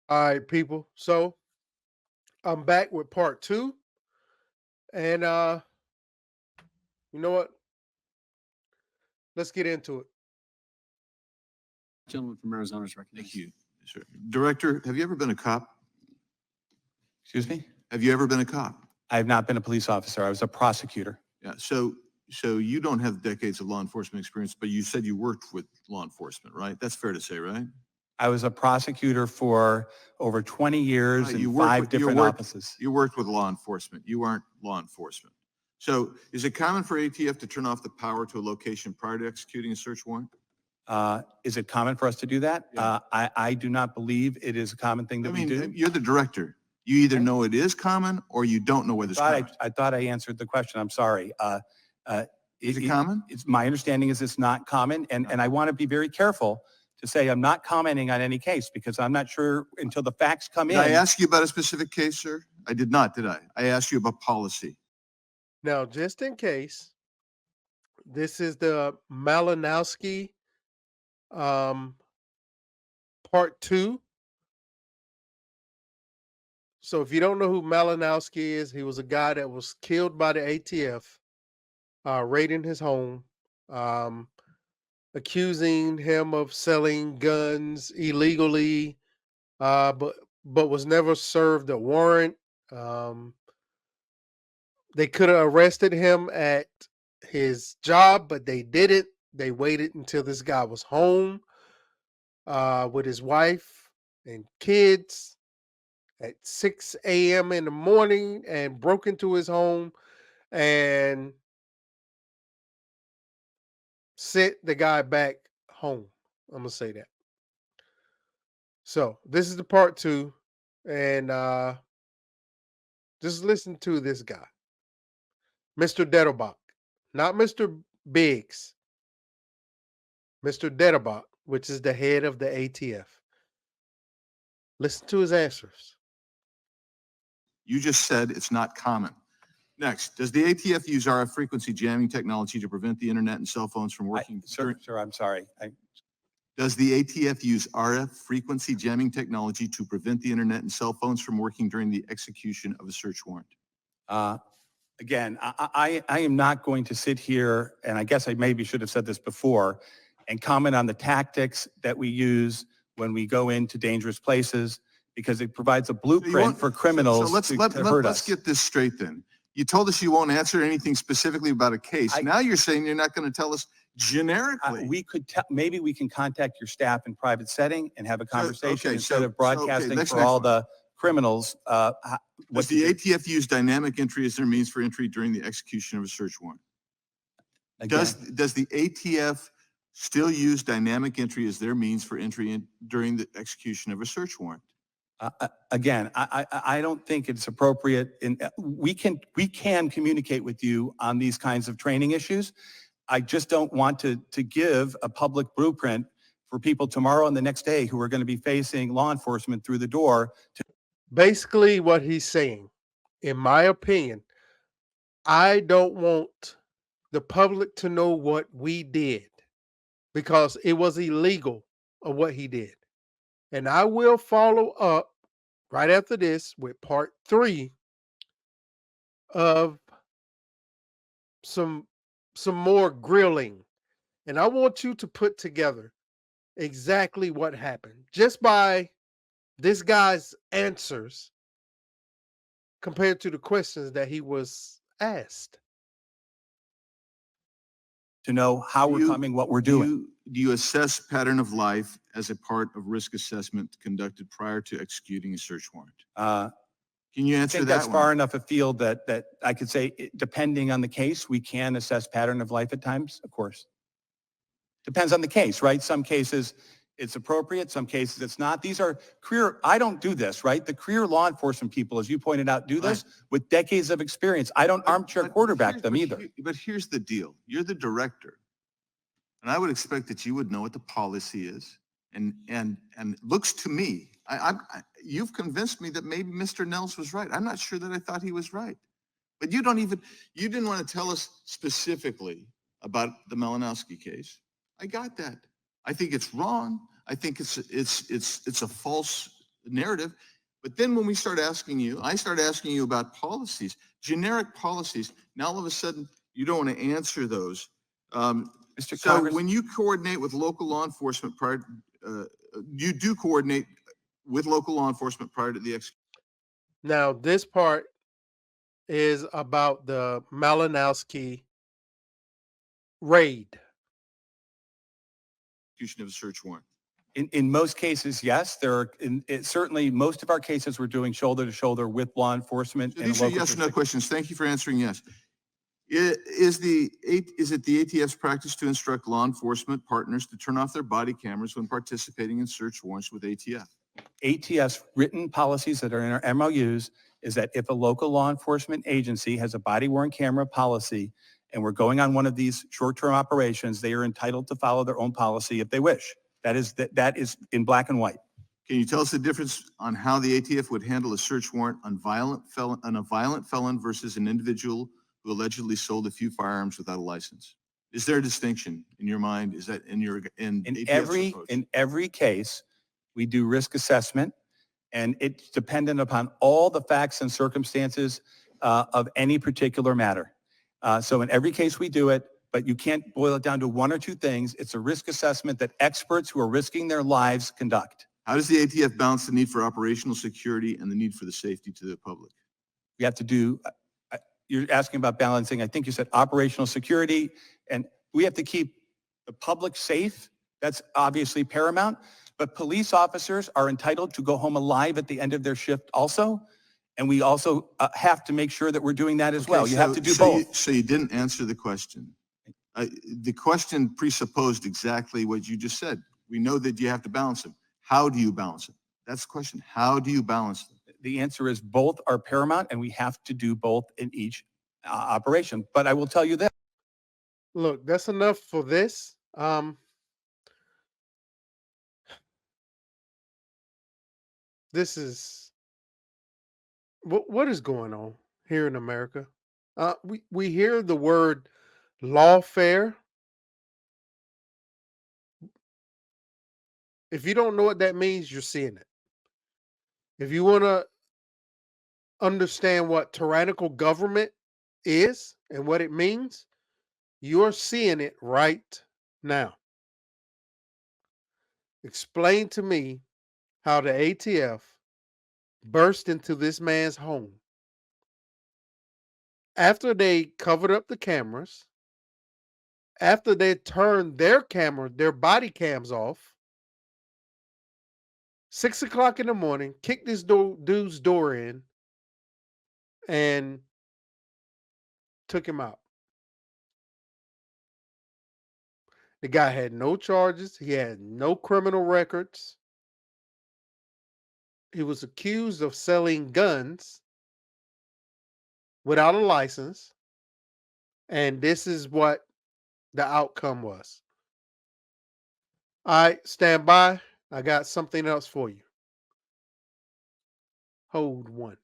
All right, people. So I'm back with part two. And you know what? Let's get into it. Gentleman from Arizona is recognized. Thank you, sir. Director, have you ever been a cop? Excuse me? Have you ever been a cop? I have not been a police officer. I was a prosecutor. Yeah. So you don't have decades of law enforcement experience, but you said you worked with law enforcement, right? That's fair to say, right? I was a prosecutor for over 20 years Right, in you worked five with- you different worked- offices. You worked with law enforcement. You aren't law enforcement. So is it common for ATF to turn off the power to a location prior to executing a search warrant? Is it common for us to do that? Yeah. I do not believe it is a common thing that we do. You're the director. You either know it is common or you don't know whether it's common. I thought I answered the question. I'm sorry. Is it common? It's my understanding is it's not common, and I want to be very careful to say I'm not commenting on any case because I'm not sure until the facts come Did in. I ask you about a specific case, sir? I did not, did I? I asked you about policy. Now, just in case, this is the Malinowski part two. So if you don't know who Malinowski is, he was a guy that was killed by the ATF, raiding his home, um, accusing him of selling guns illegally, but was never served a warrant. Um, they could have arrested him at his job, but they didn't. They waited until this guy was home with his wife and kids at 6 a.m. in the morning and broke into his home and sent the guy back home. I'm going to say that. So this is the part two. And just listen to this guy, Mr. Dettelbach, not Mr. Biggs, Mr. Dettelbach, which is the head of the ATF. Listen to his answers. You just said it's not common. Next, does the ATF use RF frequency jamming technology to prevent the internet and cell phones from working? Sir, I'm sorry. Does the ATF use RF frequency jamming technology to prevent the internet and cell phones from working during the execution of a search warrant? Again, I am not going to sit here, and I guess I maybe should have said this before, and comment on the tactics that we use when we go into dangerous places, because it provides a blueprint for criminals to hurt us. Let's get this straight then. You told us you won't answer anything specifically about a case. Now you're saying you're not going to tell us generically. We could maybe we can contact your staff in private setting and have a conversation instead of broadcasting for all the criminals. Does the ATF use dynamic entry as their means for entry during the execution of a search warrant? Does the ATF still use dynamic entry as their means for entry during the execution of a search warrant? Again, I don't think it's appropriate. We can communicate with you on these kinds of training issues. I just don't want to give a public blueprint for people tomorrow and the next day who are going to be facing law enforcement through the door. Basically, what he's saying, in my opinion, I don't want the public to know what we did because it was illegal of what he did. And I will follow up right after this with part three of some more grilling. And I want you to put together exactly what happened just by this guy's answers compared to the questions that he was asked. To know how we're coming, what we're doing. Do you assess pattern of life as a part of risk assessment conducted prior to executing a search warrant? Can you answer I think that that's far enough afield that I could say, depending on the case, we can assess pattern of life at times, of course. Depends on the case, right? Some cases it's appropriate, some cases it's not. These are I don't do this, right? The career law enforcement people, as you pointed out, do this with decades of experience. I don't armchair quarterback them either. But here's the deal. You're the director. And I would expect that you would know what the policy is. And it looks to me, you've convinced me that maybe Mr. Nels was right. I'm not sure that I thought he was right. But you didn't want to tell us specifically about the Malinowski case. I got that. I think it's wrong. I think it's a false narrative. But then when I start asking you about policies, generic policies. Now all of a sudden you don't want to answer those. Mr. So Congress, when you coordinate with local law enforcement you do coordinate with local law enforcement prior to the Now, this part is about the Malinowski raid. execution of a search warrant. in most cases, yes, certainly most of our cases we're doing shoulder to shoulder with law enforcement So and these are local yes or no jurisdiction. questions. Thank you for answering yes. Is it the ATF's practice to instruct law enforcement partners to turn off their body cameras when participating in search warrants with ATF? ATF's written policies that are in our MOUs is that if a local law enforcement agency has a body-worn camera policy and we're going on one of these short-term operations, they are entitled to follow their own policy if they wish. That is in black and white. Can you tell us the difference on how the ATF would handle a search warrant on a violent felon versus an individual who allegedly sold a few firearms without a license? Is there a distinction in your mind? Is that in ATF's approach? In every case, we do risk assessment, and it's dependent upon all the facts and circumstances of any particular matter. So in every case we do it, but you can't boil it down to one or two things. It's a risk assessment that experts who are risking their lives conduct. How does the ATF balance the need for operational security and the need for the safety to the public? We have to do, you're asking about balancing, I think you said operational security, and we have to keep the public safe. That's obviously paramount, but police officers are entitled to go home alive at the end of their shift also. And we also have to make sure that we're doing that as well. You have to do both. So you didn't answer the question. The question presupposed exactly what you just said. We know that you have to balance them. How do you balance it? That's the question. How do you balance them? The answer is both are paramount, and we have to do both in each operation. But I will tell you this. Look, that's enough for this. This is what is going on here in America. We hear the word lawfare. If you don't know what that means, you're seeing it. If you want to understand what tyrannical government is and what it means, you're seeing it right now. Explain to me how the ATF burst into this man's home after they covered up the cameras, after they turned their body cams off. 6 o'clock in the morning, kicked this dude's door in and took him out. The guy had no charges. He had no criminal records. He was accused of selling guns without a license. And this is what the outcome was. All right, stand by. I got something else for you. Hold one.